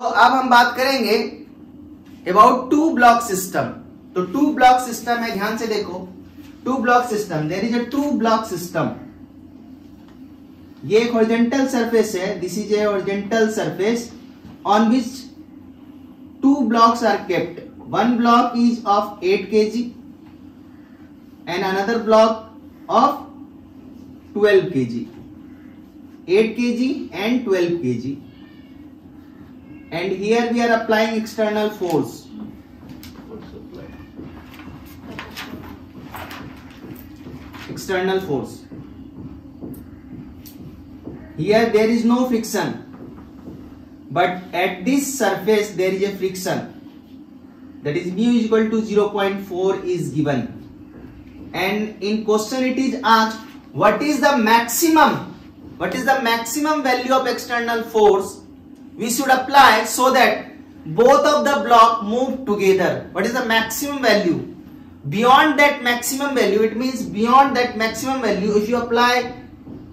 तो अब हम बात करेंगे अबाउट टू ब्लॉक सिस्टम। तो टू ब्लॉक सिस्टम है, ध्यान से देखो। Two block system, there is a two block system. ये एक हॉरिजॉन्टल सरफेस है, this is a horizontal surface on which two blocks are kept. One block is of 8 kg and another block of 12 kg, 8 kg and 12 kg, and here we are applying external force. External force. Here there is no friction, but at this surface there is a friction, that is mu is equal to 0.4 is given, and in question it is asked what is the maximum value of external force we should apply so that both of the block move together. What is the maximum value? Beyond that maximum value, it means beyond that maximum value, if you apply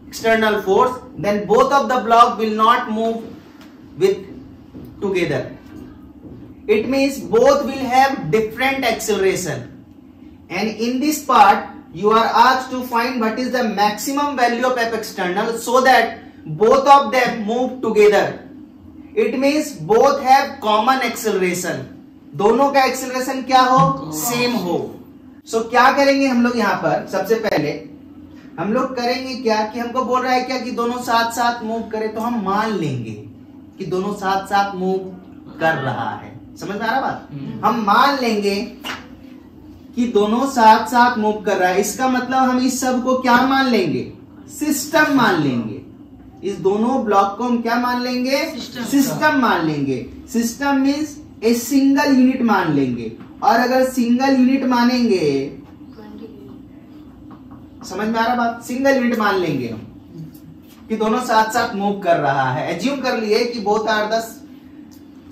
external force, then both of the block will not move with together. It means both will have different acceleration. And in this part, you are asked to find what is the maximum value of F external so that both of them move together. It means both have common acceleration. दोनों का acceleration क्या हो? Same हो. So क्या करेंगे हम लोग यहाँ पर? सबसे पहले हम लोग करेंगे क्या कि हमको बोल रहा है क्या कि दोनों साथ साथ मूव करें, तो हम मान लेंगे कि दोनों साथ साथ मूव कर रहा है। समझ में आ रहा बात? हम मान लेंगे कि दोनों साथ साथ मूव कर रहा है। इसका मतलब हम इस सब को क्या मान लेंगे? सिस्टम मान लेंगे। इस दोनों ब्लॉक को हम क्या मान लेंगे? सिस्टम मान लेंगे। System means a single unit मान लेंगे। और अगर सिंगल यूनिट मानेंगे, समझ में आ रहा बात? सिंगल यूनिट मान लेंगे हम कि दोनों साथ साथ मूव कर रहा है। एज्यूम कर लिए कि both are the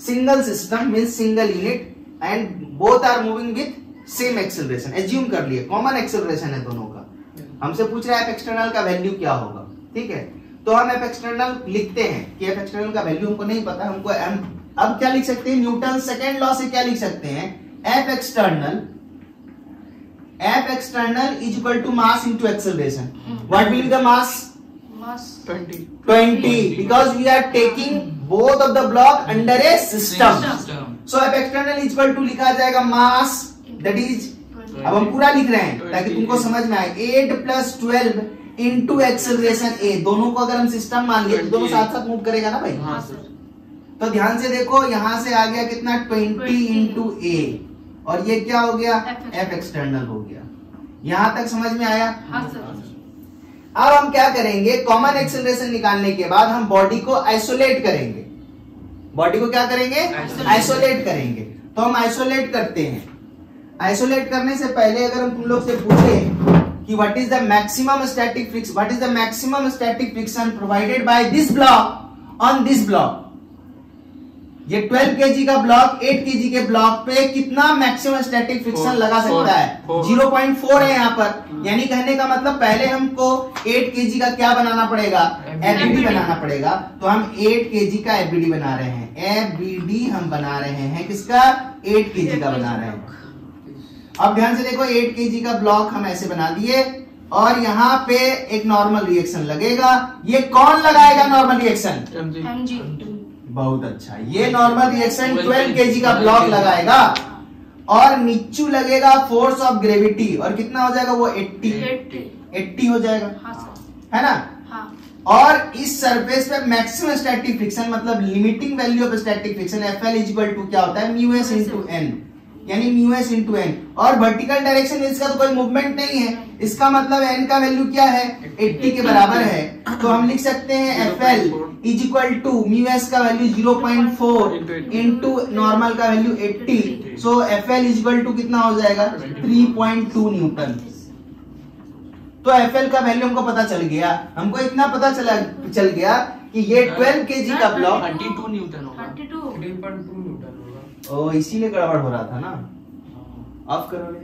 single system means single unit and both are moving with same acceleration. Assume कर लिए कॉमन एक्सेलरेशन है दोनों का। हमसे पूछ रहा है एफ एक्सटर्नल का वैल्यू क्या होगा। ठीक है, तो हम एफ एक्सटर्नल लिखते हैं कि एफ एक्सटर्नल का वैल्यू हमको नहीं पता। हमको अब क्या लिख सकते हैं? न्यूटन सेकेंड लॉ से क्या लिख सकते हैं? F external is equal to mass into acceleration. What will be the mass? 20 because we are taking both of the block under a system. So F external is equal to लिखा जाएगा mass, that is, अब हम पूरा लिख रहे हैं ताकि तुमको समझ में आए। 8 plus 12 into acceleration a, दोनों को अगर हम सिस्टम मान लिए तो दोनों साथ साथ मूव करेगा ना भाई? हाँ सर। तो ध्यान से देखो, यहां से आ गया कितना? 20 into a, और ये क्या हो गया? F external हो गया। यहां तक समझ में आया? हाँ सर। अब हम क्या करेंगे? कॉमन एक्सेलरेशन निकालने के बाद हम बॉडी को आइसोलेट करेंगे। बॉडी को क्या करेंगे? आइसोलेट करेंगे। तो हम आइसोलेट करते हैं। आइसोलेट करने से पहले अगर हम तुम लोग से पूछे कि what is the maximum static friction, what is the maximum static friction provided by this block on this block, ये 12 kg का ब्लॉक 8 kg के ब्लॉक पे कितना मैक्सिमम स्टैटिक फ्रिक्शन लगा सकता है? 0.4 है यहाँ पर। यानी कहने का मतलब पहले हमको 8 kg का क्या बनाना पड़ेगा? एफबीडी बनाना पड़ेगा। तो हम 8 kg का एफबीडी बना रहे हैं। एफबीडी हम बना रहे हैं किसका? 8 kg का बना रहे हैं। अब ध्यान से देखो, 8 kg का ब्लॉक हम ऐसे बना दिए और यहाँ पे एक नॉर्मल रिएक्शन लगेगा। ये कौन लगाएगा नॉर्मल रिएक्शन? बहुत अच्छा, ये नॉर्मल रिएक्शन 12 kg का ब्लॉक लगाएगा और नीचू लगेगा फोर्स ऑफ ग्रेविटी, और कितना हो जाएगा वो? 80 हो जाएगा। है ना? हाँ। और इस सरफेस पे मैक्सिमम स्टैटिक फ्रिक्शन मतलब limiting value of static friction FL is equal to क्या होता है? म्यू एस इंटू एन, यानी म्यू एस इंटू एन। और वर्टिकल डायरेक्शन में इसका तो कोई मूवमेंट नहीं है, इसका मतलब एन का वैल्यू क्या है? 80 के बराबर है। तो हम लिख सकते हैं FL is equal to mu S का वैल्यू 0.4 इंटू नॉर्मल का value 80। So FL is equal to कितना हो जाएगा? 3.2 न्यूटन। तो एफएल का वैल्यू हमको पता चल गया। हमको इतना पता चल गया कि ये 12 kg का ब्लॉक 32 न्यूटन होगा। 3.2 न्यूटन होगा। ओ, इसीलिए गड़बड़ हो रहा था ना। ऑफ करो रे।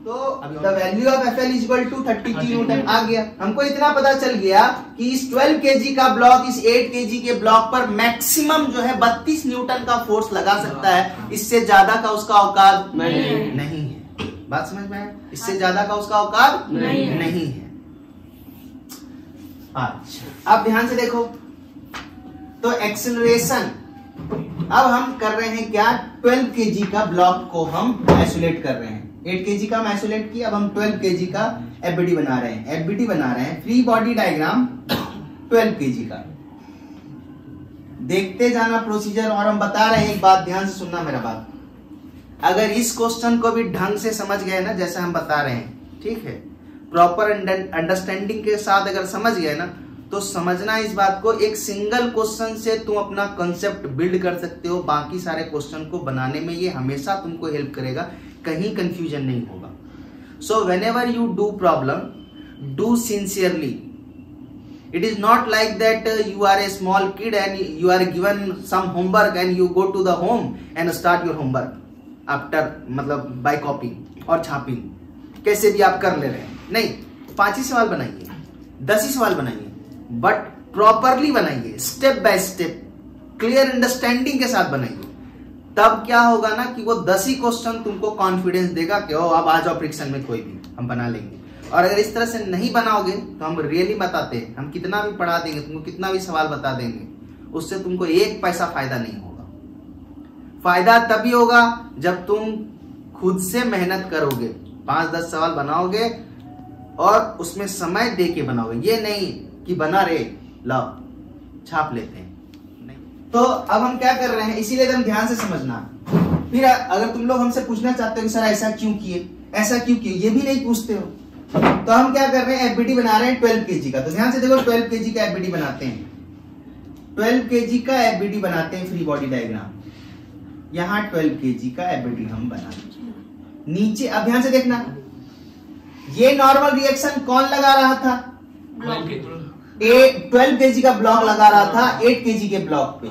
तो the value of F L is equal to 33 newton आ गया। हमको इतना पता चल गया कि इस 12 केजी का ब्लॉक इस 8 केजी के ब्लॉक पर मैक्सिमम जो है 32 न्यूटन का फोर्स लगा सकता है। इससे ज्यादा का उसका औकात नहीं है। बात समझ में आया? इससे ज्यादा का उसका औकात नहीं है। अच्छा, अब ध्यान से देखो तो एक्सेलरेशन, अब हम कर रहे हैं क्या, 12 केजी का ब्लॉक को हम आइसोलेट कर रहे हैं। 8 केजी का हम आइसोलेट किया, अब हम 12 केजी का एफबीडी बना रहे हैं। एफबीडी बना रहे हैं, फ्री बॉडी डायग्राम 12 केजी का। देखते जाना प्रोसीजर, और हम बता रहे हैं एक बात, ध्यान से सुनना मेरा बात। अगर इस क्वेश्चन को भी ढंग से समझ गए ना, जैसे हम बता रहे हैं, ठीक है, प्रॉपर अंडरस्टैंडिंग के साथ अगर समझ गए ना, तो समझना इस बात को, एक सिंगल क्वेश्चन से तुम अपना कंसेप्ट बिल्ड कर सकते हो। बाकी सारे क्वेश्चन को बनाने में ये हमेशा तुमको हेल्प करेगा, कहीं कंफ्यूजन नहीं होगा। So whenever you do problem, do sincerely. It is not like that you are a small kid and you are given some homework and you go to the home and start your homework after, मतलब by copying और छापिंग, कैसे भी आप कर ले रहे हैं। नहीं, 5 ही सवाल बनाइए, 10 ही सवाल बनाइए, बट प्रॉपरली बनाइए, step by step, clear understanding के साथ बनाइए। तब क्या होगा ना कि वो 10 ही क्वेश्चन तुमको कॉन्फिडेंस देगा कि ओ अब आ जाओ फ्रिक्शन में, कोई भी हम बना लेंगे। और अगर इस तरह से नहीं बनाओगे तो हम रियली बताते हैं, हम कितना भी पढ़ा देंगे तुमको, कितना भी सवाल बता देंगे, उससे तुमको 1 पैसा फायदा नहीं होगा। फायदा तभी होगा जब तुम खुद से मेहनत करोगे, 5-10 सवाल बनाओगे और उसमें समय दे के बनाओगे। ये नहीं कि बना रहे लाओ छाप लेते हैं, नहीं। तो अब हम क्या कर रहे हैं, इसीलिए एकदम ध्यान से समझना। फिर अगर तुम लोग हमसे पूछना चाहते हो कि सर ऐसा क्यों किए, ऐसा क्यों किए, ये भी नहीं पूछते हो, तो हम क्या कर रहे हैं, एफबीडी बना रहे हैं 12 केजी का। तो ध्यान से देखो, 12 केजी का एफबीडी बनाते हैं, 12 केजी का एफबीडी बनाते हैं, फ्री बॉडी डायग्राम। यहाँ 12 केजी का एफबीडी हम बनाते नीचे। अब ध्यान से देखना, ये नॉर्मल रिएक्शन कौन लगा रहा था, 12 केजी का ब्लॉक लगा रहा था 8 केजी के ब्लॉक पे।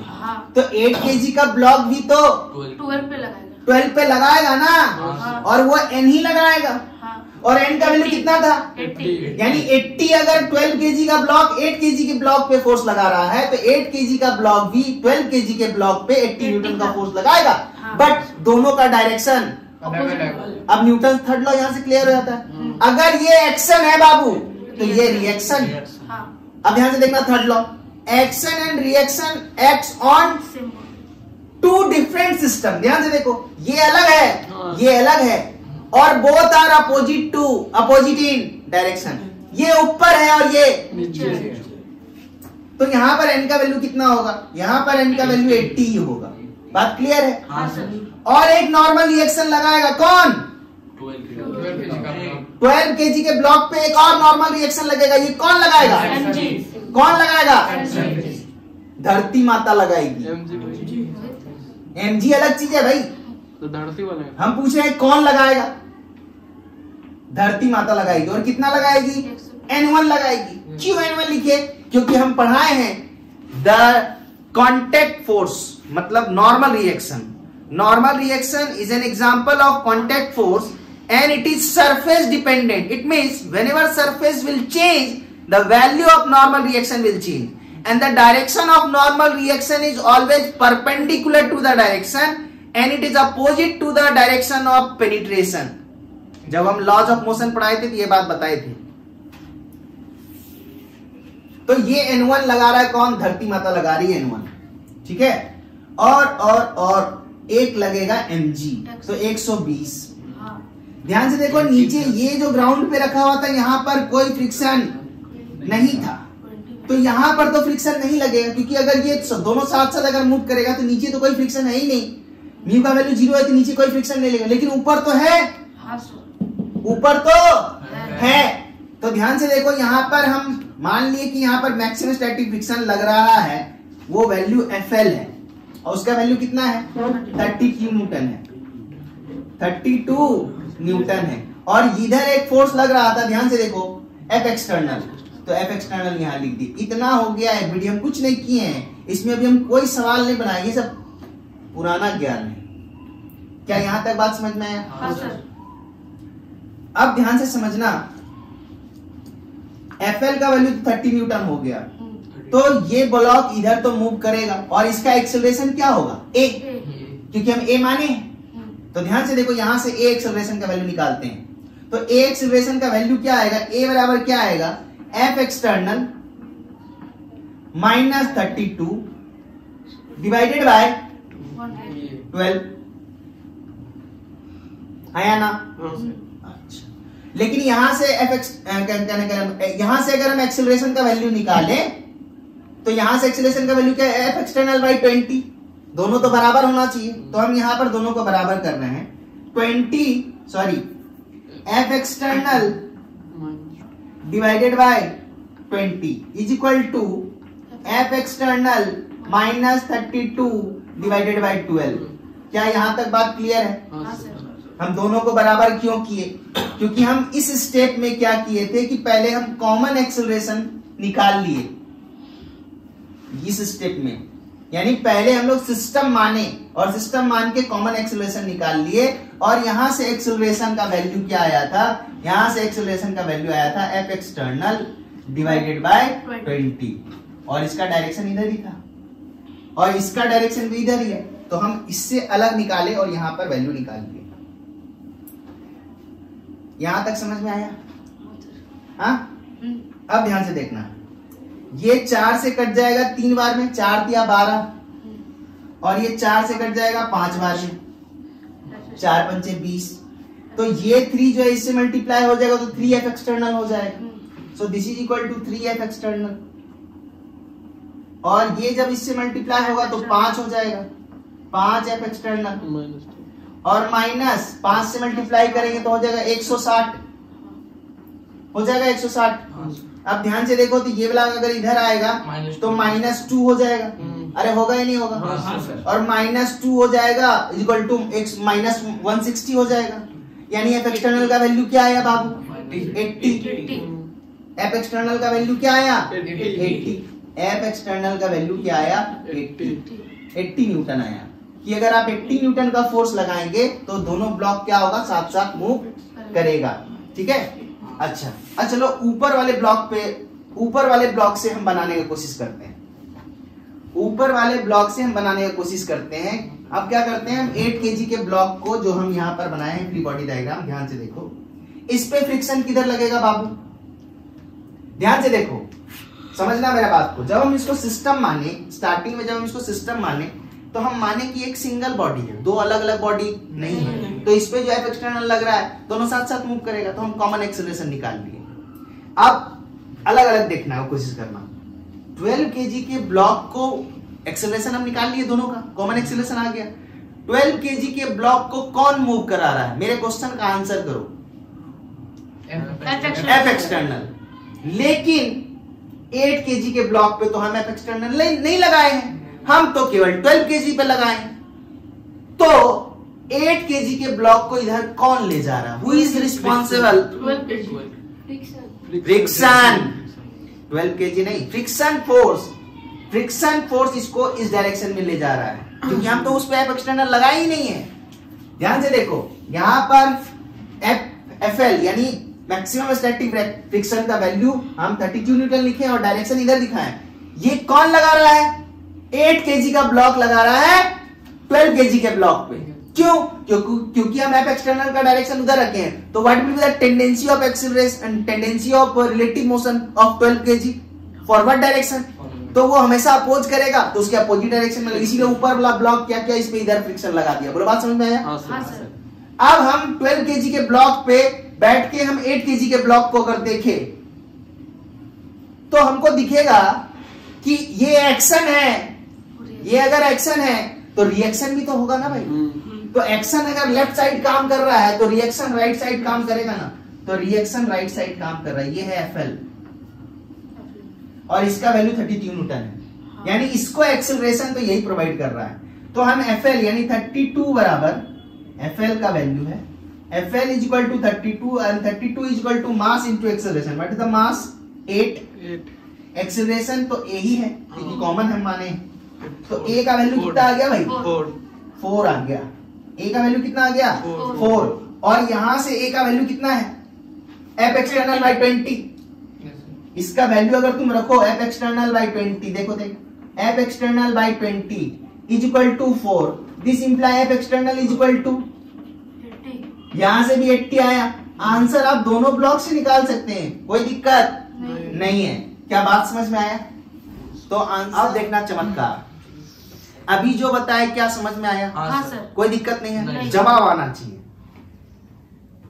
तो 8 केजी का ब्लॉक भी तो 12 पे लगाएगा ना, और वो एन ही लगाएगा, और एन का वैल्यू कितना था 80। यानी 80 अगर 12 केजी का ब्लॉक 8 केजी के ब्लॉक पे फोर्स लगा रहा है, तो 8 केजी का ब्लॉक भी 12 केजी के ब्लॉक पे 80 न्यूटन का फोर्स लगाएगा। बट दोनों का डायरेक्शन, अब न्यूटन थर्ड लॉ यहाँ से क्लियर हो जाता है। अगर ये एक्शन है बाबू, तो ये रिएक्शन है। अब ध्यान से देखना, third law, action and reaction acts on 2 different system. ध्यान से देखो, ये अलग है, ये अलग है, और both are opposite in direction. ये ऊपर है और ये नीचे। तो यहाँ पर एन का वैल्यू कितना होगा, यहाँ पर एन का वैल्यू 80 ही होगा। बात क्लियर है? हाँ सर। और एक नॉर्मल रिएक्शन लगाएगा कौन, 12 केजी के ब्लॉक पे एक और नॉर्मल रिएक्शन लगेगा। ये कौन लगाएगा, कौन लगाएगा, धरती माता लगाएगी। एमजी अलग चीज है भाई, तो धरती वाले हम पूछ रहे हैं कौन लगाएगा, धरती माता लगाएगी। और कितना लगाएगी, N1 लगाएगी। क्यों N1 लिखे, क्योंकि हम पढ़ाए हैं द कॉन्टेक्ट फोर्स मतलब normal reaction. Normal reaction is an example of contact force and it is surface dependent. It means whenever surface will change, the value of normal reaction will change, and the direction of normal reaction is always perpendicular to the direction and it is opposite to the direction of penetration. जब हम laws of motion पढ़ाए थे तो ये बात बताए थे। तो ये N1 लगा रहा है कौन, धरती माता लगा रही है N1, ठीक है। और एक लगेगा mg, तो 120। ध्यान से देखो, नीचे ये जो ग्राउंड पे रखा हुआ था यहाँ पर कोई फ्रिक्शन नहीं था, तो यहाँ पर तो फ्रिक्शन नहीं लगेगा, क्योंकि अगर ये दोनों साथ साथ अगर मूव करेगा तो नीचे तो कोई फ्रिक्शन है ही नहीं। म्यू का वैल्यू 0 है तो नीचे कोई फ्रिक्शन नहीं लगेगा, लेकिन ऊपर तो है, ऊपर तो है। तो ध्यान से देखो, यहाँ पर हम मान लिए कि यहाँ पर मैक्सिमम स्टैटिक फ्रिक्शन लग रहा है, वो वैल्यू FL है, और उसका वैल्यू कितना है 32 न्यूटन है, 32 न्यूटन है। और इधर एक फोर्स लग रहा था, ध्यान से देखो, F एक्सटर्नल, तो F एक्सटर्नल यहाँ लिख दी। इतना हो गया है, वीडियो हम कुछ नहीं किए हैं, इसमें अभी हम कोई सवाल नहीं बनाएंगे, सब पुराना ज्ञान है। क्या यहाँ तक बात समझ में आया? हाँ सर। अब ध्यान से समझना, FL का वैल्यू 30 न्यूटन हो गया, तो ये ब्लॉक इधर तो मूव करेगा और इसका एक्सेलरेशन क्या होगा, a, क्योंकि हम a माने हैं। तो ध्यान से देखो, यहां से a एक्सेलरेशन का वैल्यू निकालते हैं, तो a एक्सेलरेशन का वैल्यू क्या आएगा, a बराबर क्या आएगा, F external minus 32 divided by 12, आया ना। अच्छा, लेकिन यहां से यहां से अगर हम एक्सेलरेशन का वैल्यू निकालें तो यहां से एक्सेलरेशन का वैल्यू क्या है, F एक्सटर्नल बाई 20, दोनों तो बराबर होना चाहिए, तो हम यहां पर दोनों को बराबर कर रहे हैं। F external divided by 20 is equal to F external minus 32 divided by 12। क्या यहां तक बात क्लियर है? हम दोनों को बराबर क्यों किए, क्योंकि हम इस स्टेप में क्या किए थे कि पहले हम कॉमन एक्सेलरेशन निकाल लिए इस स्टेप में, यानी पहले हम लोग सिस्टम माने और सिस्टम मान के कॉमन एक्सेलरेशन निकाल लिए, और यहां से एक्सेलरेशन का वैल्यू क्या आया था, यहां से एक्सेलरेशन का वैल्यू आया था F एक्सटर्नल डिवाइडेड बाय 20, और इसका डायरेक्शन इधर ही था और इसका डायरेक्शन भी इधर ही है, तो हम इससे अलग निकाले और यहां पर वैल्यू निकाल लिए। यहां तक समझ में आया? हाँ, अब ध्यान से देखना, ये 4 से कट जाएगा 3 बार में, 4 या 12, और ये 4 से कट जाएगा 5 बार में, 4 पंचे 20, तो ये 3 जो है इससे मल्टीप्लाई हो जाएगा तो 3F एक्सटर्नल हो जाएगा, so this is equal to 3F external, और ये जब इससे मल्टीप्लाई होगा तो 5 हो जाएगा, 5F एक्सटर्नल, और माइनस 5 से मल्टीप्लाई करेंगे तो हो जाएगा 160, हो जाएगा 160। अब ध्यान से देखो, तो ये वाला अगर इधर आएगा तो -2 हो जाएगा, अरे होगा या नहीं होगा, और -2 हो जाएगा इक्वल टू माइनस 160 हो जाएगा, यानी F एक्सटर्नल का वैल्यू क्या आया बाबू, 80। F एक्सटर्नल का वैल्यू क्या आया, 80। F एक्सटर्नल का वैल्यू क्या आया, 80 न्यूटन आया, कि अगर आप 80 न्यूटन का फोर्स लगाएंगे तो दोनों ब्लॉक क्या होगा, साथ साथ मूव करेगा। ठीक है, अच्छा, अब चलो ऊपर वाले ब्लॉक से हम बनाने की कोशिश करते हैं, ऊपर वाले ब्लॉक से हम बनाने की कोशिश करते हैं। अब क्या करते हैं, हम 8 kg के ब्लॉक को जो हम यहां पर बनाए हैं फ्री बॉडी डायग्राम, ध्यान से देखो, इस पे फ्रिक्शन किधर लगेगा बाबू, ध्यान से देखो, समझना मेरा बात को। जब हम इसको सिस्टम माने, स्टार्टिंग में जब हम इसको सिस्टम माने तो हम माने कि एक सिंगल बॉडी है, दो अलग अलग बॉडी नहीं है, तो इस पे जो F एक्सटर्नल लग रहा है दोनों साथ साथ मूव करेगा, तो हम कॉमन एक्सेलरेशन निकाल लिए। अब अलग अलग देखना है, कोशिश करना, 12 kg के ब्लॉक को एक्सेलरेशन हम निकाल लिए, दोनों का कॉमन एक्सेलरेशन आ गया। 12 kg के ब्लॉक को कौन मूव करा रहा है, मेरे क्वेश्चन का आंसर करो, F एक्सटर्नल। लेकिन 8 kg के ब्लॉक पे तो हम F एक्सटर्नल नहीं लगाए हैं, हम तो केवल 12 kg पे लगाए। तो 8 kg के ब्लॉक को इधर कौन ले जा रहा है, who is responsible, friction. 12 kg नहीं, फ्रिक्शन फोर्स इसको इस डायरेक्शन में ले जा रहा है, क्योंकि हम तो उस पे F एक्सटर्नल लगाए ही नहीं है। ध्यान से देखो, यहां पर FL यानी मैक्सिमम स्टैटिक फ्रिक्शन का वैल्यू हम 32 न्यूटन लिखे और डायरेक्शन इधर दिखाएं। ये कौन लगा रहा है, 8 kg का ब्लॉक लगा रहा है 12 kg के ब्लॉक पे। क्यों? क्योंकि हम F एक्सटर्नल का डायरेक्शन उधर रखे हैं, तो what will be the tendency of acceleration, tendency of relative motion of 12 kg, forward direction, तो वो हमेशा अपोज करेगा, तो उसके अपोजिट डायरेक्शन में, इसीलिए ऊपर वाला ब्लॉक क्या क्या इस पे इधर फ्रिक्शन लगा दिया। बोलो बात समझ में आया? अब हम 12 kg के ब्लॉक पे बैठ के हम 8 kg के ब्लॉक को अगर देखें तो हमको दिखेगा कि ये एक्शन है, ये अगर एक्शन है तो रिएक्शन भी तो होगा ना भाई। तो एक्शन अगर लेफ्ट साइड काम कर रहा है तो रिएक्शन राइट साइड काम करेगा ना, तो रिएक्शन राइट साइड काम कर रहा है, ये है FL, और इसका वैल्यू 32 न्यूटन है, यानी इसको एक्सेलरेशन तो यही प्रोवाइड कर रहा है। तो हम FL यानी 32 बराबर FL का वैल्यू है, FL is equal to 32 and 32 is equal to mass into acceleration. What is the mass? 8. Acceleration तो A ही है क्योंकि कॉमन हम माने, तो A का वैल्यू कितना आ गया भाई? 4 आ गया। A का वैल्यू कितना आ गया? 4। और यहां से A का वैल्यू कितना है? एफ एक्सटर्नल बाई 20, इसका वैल्यू अगर तुम रखो एफ एक्सटर्नल बाई 20, देखो F external by 20 is equal to 4, this imply F external is equal to 80। यहां से भी 80 आया। आंसर आप दोनों ब्लॉक से निकाल सकते हैं, कोई दिक्कत नहीं है। क्या बात समझ में आया? तो अब देखना चमत्कार, अभी जो बताया क्या समझ में आया? हाँ सर। कोई दिक्कत नहीं है, नहीं। जवाब आना चाहिए।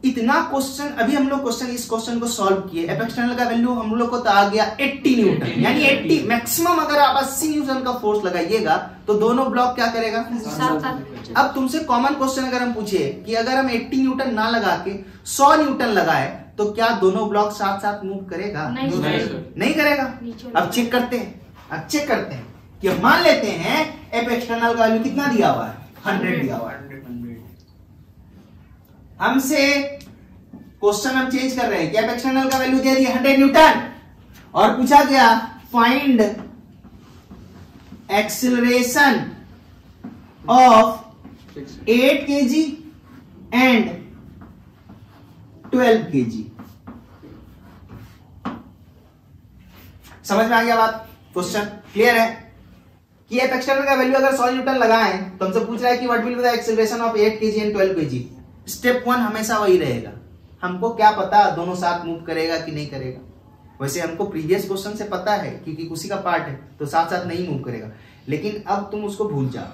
इतना क्वेश्चन अभी हम लोग इस क्वेश्चन को सॉल्व किए। एफ एक्सटर्नल का वैल्यू हम लोग को तो आ गया 80 न्यूटन, यानी 80 मैक्सिमम। अगर आप 80 न्यूटन का फोर्स लगाइएगा तो दोनों ब्लॉक क्या करेगा? अब तुमसे कॉमन क्वेश्चन अगर हम पूछे कि अगर हम 80 न्यूटन ना लगा के 100 न्यूटन लगाए तो क्या दोनों ब्लॉक साथ साथ मूव करेगा? नहीं करेगा। अब चेक करते हैं कि मान लेते हैं एफ एक्सटर्नल का वैल्यू कितना दिया हुआ है? 100 दिया हुआ है। हमसे क्वेश्चन हम चेंज कर रहे हैं कि एफ एक्सटर्नल का वैल्यू दे दिया 100 न्यूटन और पूछा गया find acceleration of 8 kg and 12 kg। समझ में आ गया बात? क्वेश्चन क्लियर है कि एफ एक्सटर्नल का वैल्यू अगर 100 न्यूटन लगाएं तो हमसे पूछ रहा है कि what will be the acceleration of 8 kg and 12 kg। Step 1 हमेशा वही रहेगा। हमको क्या पता दोनों साथ मूव करेगा कि नहीं करेगा? वैसे हमको प्रीवियस क्वेश्चन से पता है क्योंकि उसी का पार्ट है तो साथ साथ नहीं मूव करेगा, लेकिन अब तुम उसको भूल जाओ।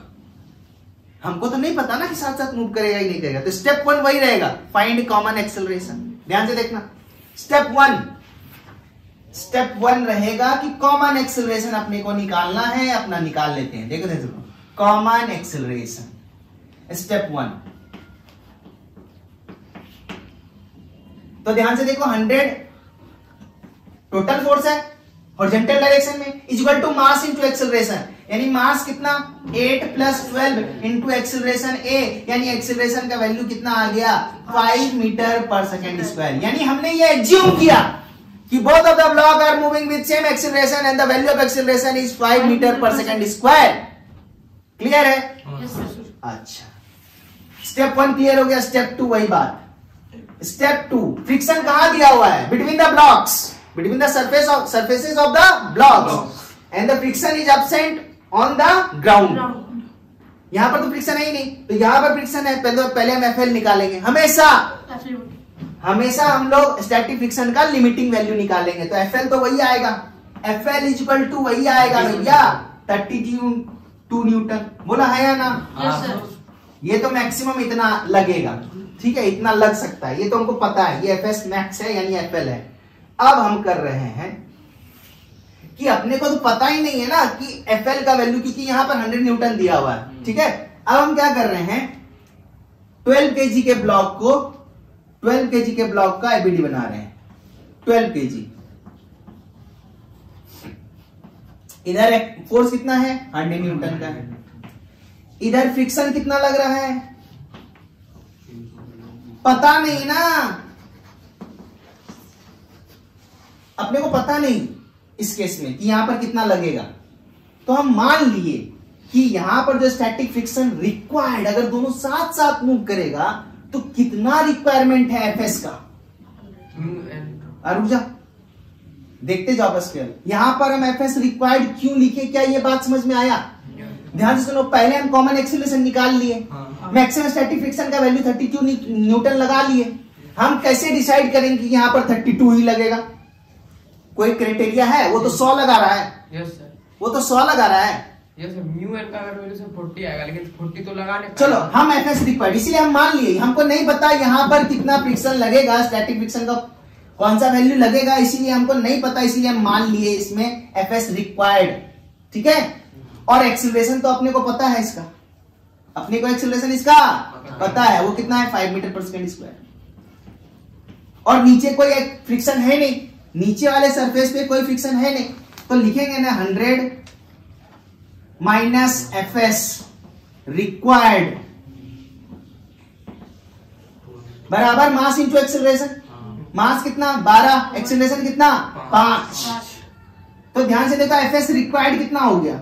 हमको तो नहीं पता ना कि साथ साथ मूव करेगा ही नहीं करेगा, तो स्टेप 1 वही रहेगा, फाइंड कॉमन एक्सेलरेशन। ध्यान से देखना, स्टेप 1 रहेगा कि कॉमन एक्सेलरेशन अपने को निकालना है, अपना निकाल लेते हैं। देखो कॉमन एक्सेलरेशन स्टेप 1। तो ध्यान से देखो 100 टोटल फोर्स है हॉरिजॉन्टल डायरेक्शन में equal to mass into acceleration, यानी मास कितना 8 + 12 इनटू एक्सेलरेशन a, यानी एक्सेलरेशन का वैल्यू कितना आ गया 5 मीटर पर सेकंड स्क्वायर। यानी हमने ये एज्यूम किया कि both of the block are moving with same acceleration and the value of acceleration is 5 meter per second square. Clear है? अच्छा, स्टेप 1 क्लियर हो गया। स्टेप 2 वही बात। स्टेप 2 फ्रिक्शन कहां दिया हुआ है? Between the blocks, between the surfaces of the blocks and the friction is absent on the ground। यहां पर तो फ्रिक्शन है ही नहीं, तो यहां पर फ्रिक्शन है। पहले हम FL निकालेंगे। हमेशा हम लोग स्टैटिक फ्रिक्शन का लिमिटिंग वैल्यू निकालेंगे, तो FL तो वही आएगा, FL इक्वल टू वही आएगा भैया 32 न्यूटन। बोला है या ना? ये तो मैक्सिमम इतना लगेगा, ठीक है, इतना लग सकता है, ये तो हमको पता है। ये FS मैक्स है यानी FL है। अब हम कर रहे हैं कि अपने को तो पता ही नहीं है ना कि FL का वैल्यू, क्योंकि यहां पर 100 न्यूटन दिया हुआ है, ठीक है। अब हम क्या कर रहे हैं 12 kg के ब्लॉक को 12 kg के ब्लॉक का एबीडी बना रहे हैं। 12 kg इधर फोर्स कितना है 100 न्यूटन का है, इधर फ्रिक्शन कितना लग रहा है पता नहीं ना, अपने को पता नहीं इस केस में कि यहां पर कितना लगेगा। तो हम मान लिए कि यहां पर जो स्टैटिक फ्रिक्शन रिक्वायर्ड, अगर दोनों साथ साथ मूव करेगा तो कितना रिक्वायरमेंट है एफएस का? अरुजा देखते जाओ बस। यहां पर हम एफएस रिक्वायर्ड क्यों लिखे, क्या ये बात समझ में आया? ध्यान से सुनो, पहले हम कॉमन एक्सेलरेशन निकाल लिए, मैक्सिमम स्टैटिक फ्रिक्शन का वैल्यू 32 न्यूटन लगा लिए। हम कैसे डिसाइड करेंगे कि यहां पर 32 ही लगेगा? कोई क्राइटेरिया है? वो तो 100 लगा रहा है। यस सर, वो तो 100 लगा रहा है। यस सर, म्यू एल का अगर वैल्यू से 40 आएगा, लेकिन 40 तो लगाने। चलो हम एफएस रिक्वायर्ड, इसीलिए हम मान लिए, हमको नहीं पता यहां पर कितना फ्रिक्शन लगेगा, स्टैटिक फ्रिक्शन का कौन सा वैल्यू लगेगा, इसीलिए हमको नहीं पता, इसीलिए हम मान लिए इसमें एफएस रिक्वायर्ड, ठीक है। और एक्सीलरेशन तो अपने को पता है, इसका अपने को एक्सीलरेशन इसका पता है, वो कितना है 5 मीटर पर सेकंड स्क्वायर। और नीचे कोई फ्रिक्शन है नहीं, नीचे वाले सरफेस पे कोई फ्रिक्शन है नहीं, तो लिखेंगे ना 100 माइनस एफएस रिक्वायर्ड बराबर मास इंटू एक्सेलरेशन। मास कितना 12, एक्सेलरेशन कितना 5। तो ध्यान से देखो एफएस रिक्वायर्ड कितना हो गया,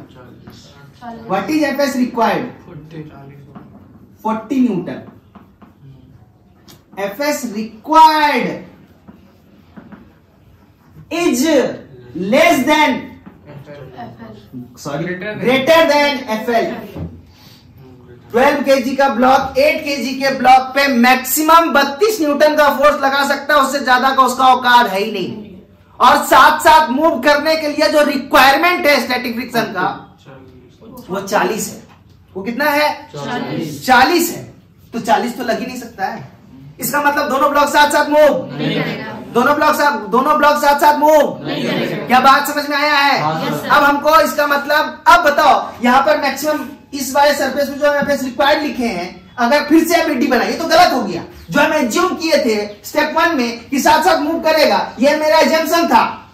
what is FS required 40 Newton. FS required is less than sorry greater than FL। 12 kg का ब्लॉक 8 kg के ब्लॉक पे मैक्सिमम 32 न्यूटन का फोर्स लगा सकता है, उससे ज्यादा का उसका औकात है ही नहीं। और साथ साथ मूव करने के लिए जो रिक्वायरमेंट है स्टैटिक फ्रिक्शन का वो 40 है। वो कितना है? 40 है। तो 40 तो लग ही नहीं सकता है। इसका मतलब दोनों ब्लॉक साथ साथ मूव नहीं करेगा। दोनों ब्लॉक साथ साथ मूव नहीं करेगा। क्या बात समझ में आया है? अब हमको इसका मतलब अब बताओ, यहाँ पर मैक्सिमम इस वाले सरफेस में जो हम रिक्वायर्ड लिखे हैं, अगर फिर से एबिलिटी बनाई तो गलत हो गया। जो हम एज्यूम किए थे स्टेप 1 में कि साथ साथ मूव करेगा, ये मेरा एजम्पशन था।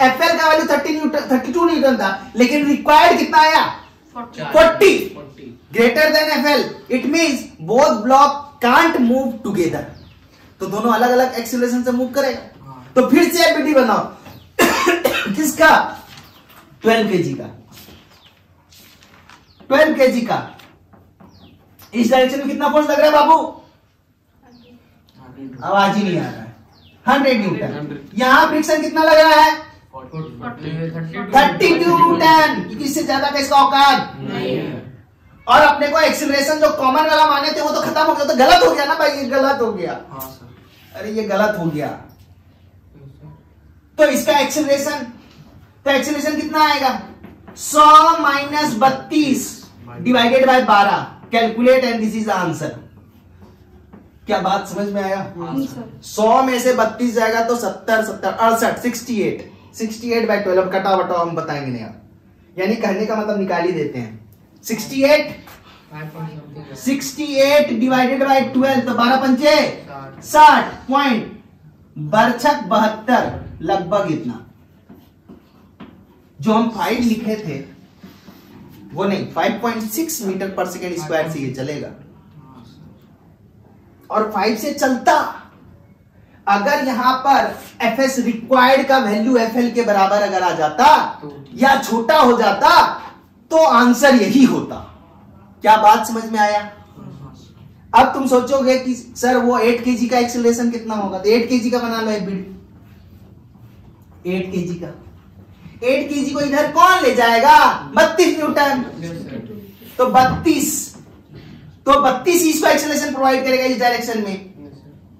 FL का वैल्यू 32 न्यूटन था, लेकिन रिक्वायर्ड कितना आया? 40 greater than FL। It means both block can't move together. तो दोनों अलग अलग एक्सीलरेशन से मूव करेगा। तो फिर से एबिलिटी बनाओ किसका? 12 kg का। 12 kg का इस डायरेक्शन में कितना फोर्स लग रहा है बाबू? आवाज ही नहीं आ रहा है। 100 न्यूटन। यहां फ्रिक्शन कितना लग रहा है? 30 न्यूटन, क्योंकि इससे ज्यादा का इसका औकात नहीं है। और अपने को एक्सीलरेशन जो कॉमन वाला माने थे वो तो खत्म हो गया। तो गलत हो गया ना भाई, ये गलत हो गया। अरे ये गलत हो गया। तो इसका एक्सीलरेशन, तो एक्सीलरेशन कितना आएगा? 100 minus 32 divided by 12। Calculate and this is answer. क्या बात समझ में आया? 100 में से 32 जाएगा तो 70 68 68 बाय 12। कटा बटाओ हम बताएंगे नहीं आप, यानी कहने का मतलब निकाल ही देते हैं। 68 डिवाइडेड बाय 12 तो 12 पंचे 60 पॉइंट बरछक 72 लगभग इतना। जो हम 5 लिखे थे वो नहीं, 5.6 मीटर पर सेकेंड स्क्वायर से ये चलेगा। और 5 से चलता, अगर यहां पर FS रिक्वायर्ड का वैल्यू FL के बराबर अगर आ जाता या छोटा हो जाता तो आंसर यही होता। क्या बात समझ में आया? अब तुम सोचोगे कि सर वो 8 kg का एक्सीलरेशन कितना होगा, तो 8 kg का बना लो एक बिट। 8 kg का 8 kg को इधर कौन ले जाएगा? 32 न्यूटन। तो 32 इसको एक्सेलरेशन प्रोवाइड करेगा इस डायरेक्शन में।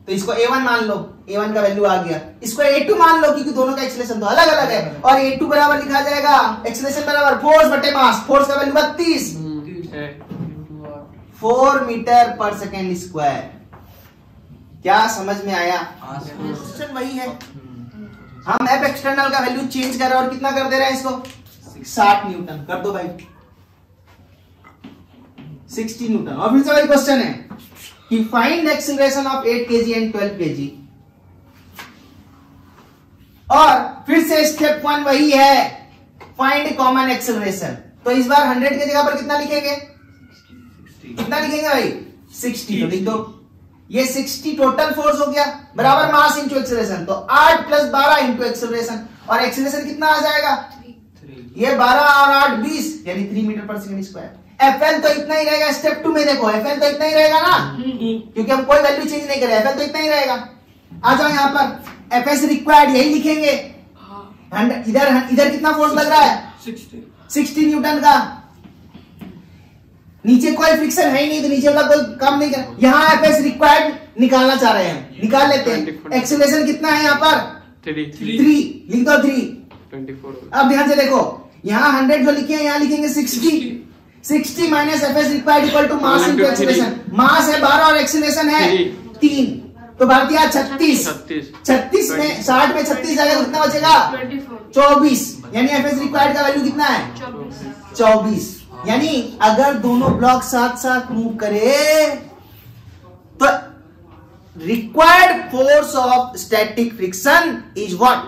तो इसको A1 मान लो, A1 का वैल्यू आ गया। इसको A2 मान लो, क्योंकि दोनों का एक्सेलरेशन तो अलग अलग है। और A2 बराबर लिखा जाएगा एक्सेलरेशन बराबर फोर्स बटे मास। फोर्स का वैल्यू 32 4 मीटर पर सेकेंड स्क्वायर। क्या समझ में आया? क्वेश्चन वही है। हम F एक्सटर्नल का वैल्यू चेंज कर रहे हैं और कितना कर दे रहे हैं इसको? 60 न्यूटन कर दो भाई, 60 न्यूटन। और फिर से वही क्वेश्चन है कि find acceleration of 8 kg and 12 kg। और फिर से स्टेप 1 वही है, फाइंड कॉमन एक्सीलरेशन। तो इस बार 100 की जगह पर कितना लिखेंगे? कितना लिखेंगे भाई? 60। तो लिख दो, ये 60 टोटल फोर्स हो गया बराबर मास इंटू एक्सीलरेशन। तो 8 प्लस 12 इंटू एक्सीलरेशन। और एक्सीलरेशन कितना आ जाएगा? ये 12 और 8 20, यानी 3 मीटर पर सेकेंड स्क्वायर। FL तो इतना ही रहेगा। स्टेप 2 में देखो, FL तो इतना ही रहेगा ना, क्योंकि हम कोई वैल्यू चेंज नहीं करें। FL तो इतना ही रहेगा। आ जाओ यहाँ पर FS रिक्वायर्ड यही लिखेंगे। इधर कितना फोर्स लग रहा है? 60 न्यूटन का। नीचे कोई फ्रिक्शन है ही नहीं, तो नीचे वाला कोई काम नहीं कर। यहाँ FS रिक्वायर्ड निकालना चाह रहे हैं, निकाल लेते हैं। एक्सीलरेशन कितना है यहाँ पर? 3 लिख दो 3। 24। अब ध्यान से देखो, यहाँ 100 जो लिखे हैं यहाँ लिखेंगे 60 minus FS required equal to mass into acceleration. Mass है 12 और एक्सीलरेशन है 3। तो भारतीय 36 में 60 में 36 जाएगा, कितना बचेगा? 24। यानी FS रिक्वायर्ड का वैल्यू कितना है? 24। यानी अगर दोनों ब्लॉक साथ साथ मूव करे तो required force of static friction is what?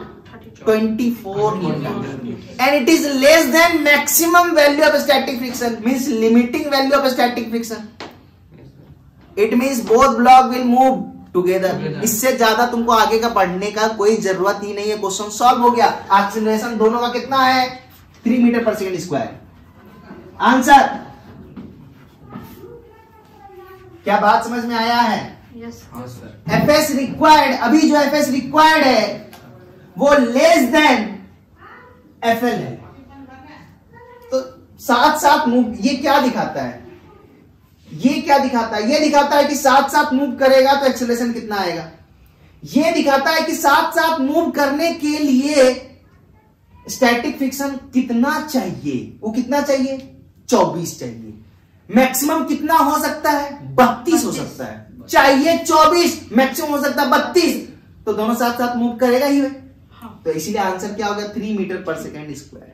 24 Newton. And it is less than maximum value of static friction, means limiting value of static friction. It means both block will move together. इससे ज्यादा तुमको आगे का पढ़ने का कोई जरूरत ही नहीं है। क्वेश्चन सॉल्व हो गया। एक्सीलरेशन दोनों का कितना है? 3 मीटर पर सेकेंड स्क्वायर। आंसर। क्या बात समझ में आया है? यस FS रिक्वायर्ड, अभी जो FS रिक्वायर्ड है वो लेस देन FL है। तो साथ साथ मूव, ये क्या दिखाता है, ये क्या दिखाता है, ये दिखाता है कि साथ साथ मूव करेगा तो एक्सेलरेशन कितना आएगा। ये दिखाता है कि साथ साथ मूव करने के लिए स्टैटिक फ्रिक्शन कितना चाहिए, वो कितना चाहिए, 24 चाहिए। मैक्सिमम कितना हो सकता है, 32 हो सकता है, चाहिए 24, मैक्सिमम हो सकता है 32। तो दोनों साथ साथ मूव करेगा ही। तो इसीलिए आंसर क्या हो गया, 3 मीटर पर सेकेंड स्क्वायर।